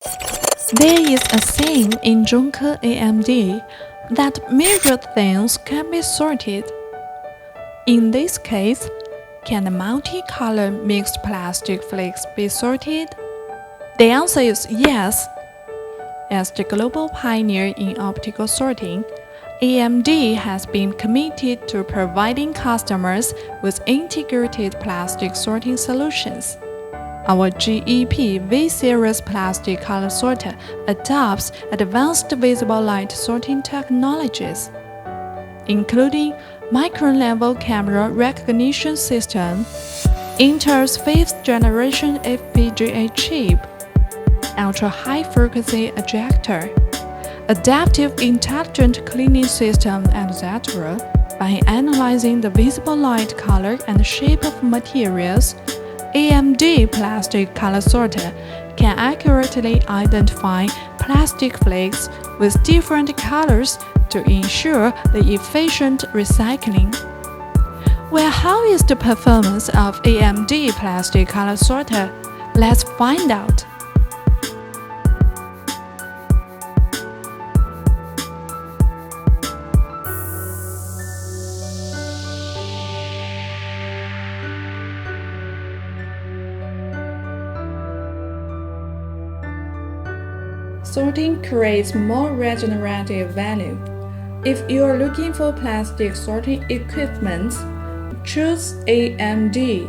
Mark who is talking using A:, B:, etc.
A: There is a saying in Zhongke AMD that measured things can be sorted. In this case, can the multi-color mixed plastic flakes be sorted? The answer is yes. As the global pioneer in optical sorting, AMD has been committed to providing customers with integrated plastic sorting solutions. Our GEP V-Series plastic color sorter adopts advanced visible light sorting technologies, including micron-level camera recognition system, Intel's 5th generation FPGA chip, ultra-high frequency ejector, adaptive intelligent cleaning system, etc. By analyzing the visible light color and shape of materials, AMD plastic color sorter can accurately identify plastic flakes with different colors to ensure the efficient recycling. Well, how is the performance of AMD plastic color sorter? Let's find out. Sorting creates more regenerative value. If you are looking for plastic sorting equipment, choose AMD